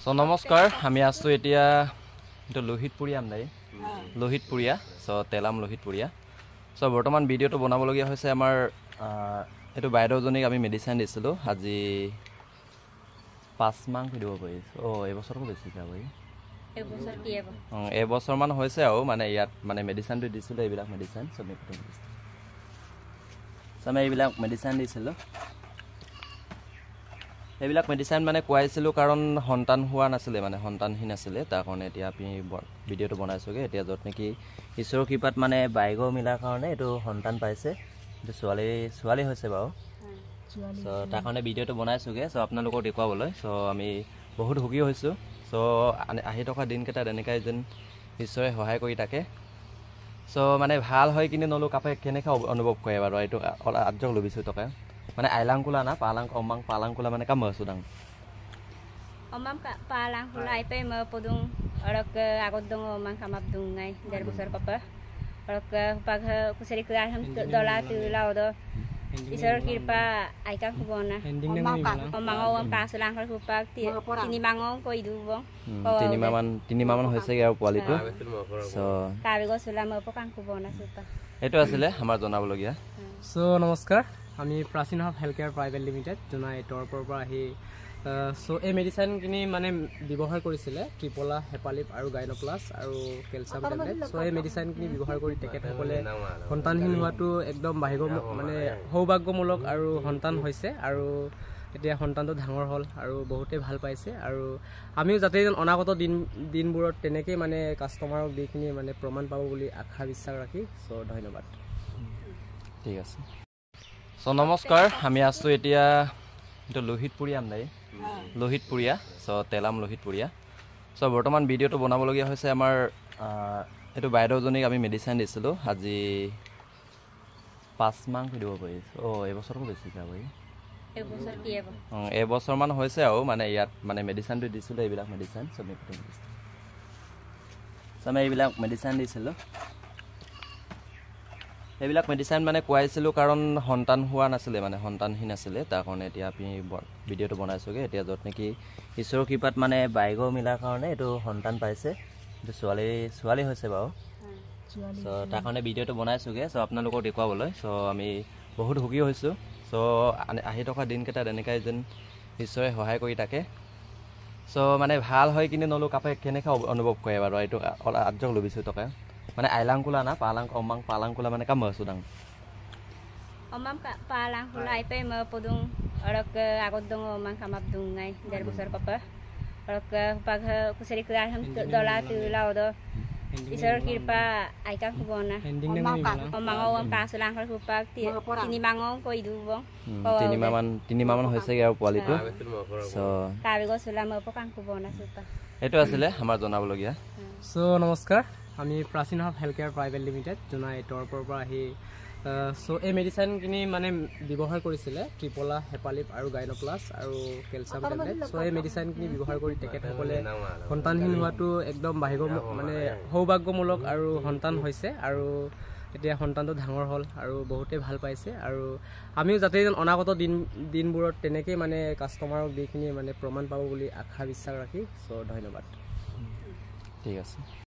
So namaskar, আমি আছো এতিয়া এটা লোহিতপুৰীয়া আমদাই লোহিতপুৰীয়া সো তেলাম লোহিতপুৰীয়া সো বৰ্তমান ভিডিওটো বনাব লগিয়া হৈছে আমাৰ এটো বাইদেউজনীক আমি মেডিচিন দিছিলো আজি 5 মাহ দিব পাৰিছো এবছৰটো বেছি যাব এবছৰ মান হৈছে আৰু মানে ইয়াত মানে মেডিচিনটো দিছিলো এইবিলাক মেডিচিন সব আমি এইবিলাক মেডিচিন দিছিলো এইবিলাক মেডিচিন মানে কোৱাইছিলো কাৰণ সন্তান হোৱা নাছিলে মানে সন্তানহীন আছিলে তাৰ কাৰণে এতিয়া আমি ভিডিওটো বনাইছোগে এতিয়া যত নেকি ঈশ্বৰৰ কৃপাত মানে বাইগো মিলাৰ কাৰণে এটো সন্তান পাইছে যে ছোৱালী হৈছে বাৰু সো তাৰ কাৰণে ভিডিওটো বনাইছোগে সো আপোনালোকক দেখুৱাবলৈ সো আমি বহুত সুখী হৈছো সো আহি থকা দিনকেইটা এনেকৈ যেন ঈশ্বৰে সহায় কৰি থাকে সো মানে ভাল হয় কিনে নলো কাপে কেনেকৈ অনুভৱ কৰে বাৰু এইটো আজক লবিছো টকা মানে ailangkula na omang palangkula mana kamu sudang omang palangkula ipe me podung orok agod dong omang kamap dungai dari besar kapa orok pag kusari ke aham dola tu laudo isor kirpa aika kubona omang omang pasulang kal kupak tini mangong ko idu bong tini maman hoise ge poali tu so kabe go sulam opokang kubona supa eto asile amar jonabologia so namaskar আমি প্ৰাচীন health care private limited জনাই টৰপৰ পৰা আহি so এই medicine কিনি মানে ব্যৱহাৰ কৰিছিলে ট্ৰিপলা হেপালিপ আৰু গাইনোপ্লাছ আৰু কেলচিয়াম টেবলেট সো এই মেডিচিন কিনি ব্যৱহাৰ কৰি তেখেতসকলে সন্তানহীন হোৱাটো একদম ভাগ্য মানে সৌভাগ্যমূলক আৰু সন্তান হৈছে আৰু এতিয়া সন্তানটো ডাঙৰ হ'ল আৰু বহুতে ভাল পাইছে আৰু আমিও যাতে অনাগত দিনবোৰত তেনেকৈ মানে কাষ্টমাৰক দিখিনি মানে প্ৰমাণ পাব বুলি আশা বিশ্বাস ৰাখি সো ধন্যবাদ ঠিক আছে So namaskar, আমি আছো এতিয়া এটা লোহিতপুৰীয়া আমদাই লোহিতপুৰীয়া সো তেলাম লোহিতপুৰীয়া সো বৰ্তমান ভিডিওটো বনাব লগিয়া হৈছে আমাৰ এটো বাইদেউজনীক আমি মেডিচিন দিছিলো আজি 5 মাহ দিব পাৰিছো এবছৰটো বেছি যাব এবছৰ মান হৈছে আৰু মানে ইয়াত মানে মেডিচিনটো দিছিলো এইবিলাক মেডিচিন সব আমি এইবিলাক মেডিচিন দিছিলো এইবিলাক মেডিচিন মানে কোৱাইছিলো কাৰণ সন্তান হোৱা নাছিলে মানে সন্তানহীন আছিলে তাৰ কাৰণে এতিয়া আমি ভিডিওটো বনাইছোগে এতিয়া যত নেকি ঈশ্বৰৰ কৃপাত মানে বাইগো মিলাৰ কাৰণে এটো সন্তান পাইছে যে ছোৱালী হৈছে বাৰু সো তাৰ কাৰণে ভিডিওটো বনাইছোগে সো আপোনালোকক দেখুৱাবলৈ সো আমি বহুত সুখী হৈছো সো আহি থকা দিনকেইটা এনেকৈ যেন ঈশ্বৰে সহায় কৰি থাকে সো মানে ভাল হয় কিনে নলো কাপে কেনেকৈ অনুভৱ কৰে বাৰু এইটো আজক লবিছো টকা mana ailangkula na omang palangkula mana kamu sudang omang palangkula ipe me podung orok agod dong omang kamap dungai dari besar kapa orok pag kusari ke aham dola tu laudo isor kirpa aika kubona omang omang pasulang kal kupak tini mangong ko idu bong tini maman hoise ge poali tu so kabe go sulam opokang kubona supa eto asile amar jonabologia so namaskar আমি প্ৰাচীন health care private limited জনাই টৰপৰ পৰা আহি so এই medicine কিনি মানে ব্যৱহাৰ কৰিছিলে ট্ৰিপলা হেপালিপ আৰু গাইনোপ্লাছ আৰু কেলচিয়াম টেবলেট সো এই মেডিচিন কিনি ব্যৱহাৰ কৰি তেখেতসকলে সন্তানহীন হোৱাটো একদম ভাগ্য মানে সৌভাগ্যমূলক আৰু সন্তান হৈছে আৰু এতিয়া সন্তানটো ডাঙৰ হ'ল আৰু বহুতে ভাল পাইছে আৰু আমিও যাতে অনাগত দিনবোৰত তেনেকৈ মানে কাষ্টমাৰক দিখিনি মানে প্ৰমাণ পাব বুলি আশা বিশ্বাস ৰাখি সো ধন্যবাদ ঠিক আছে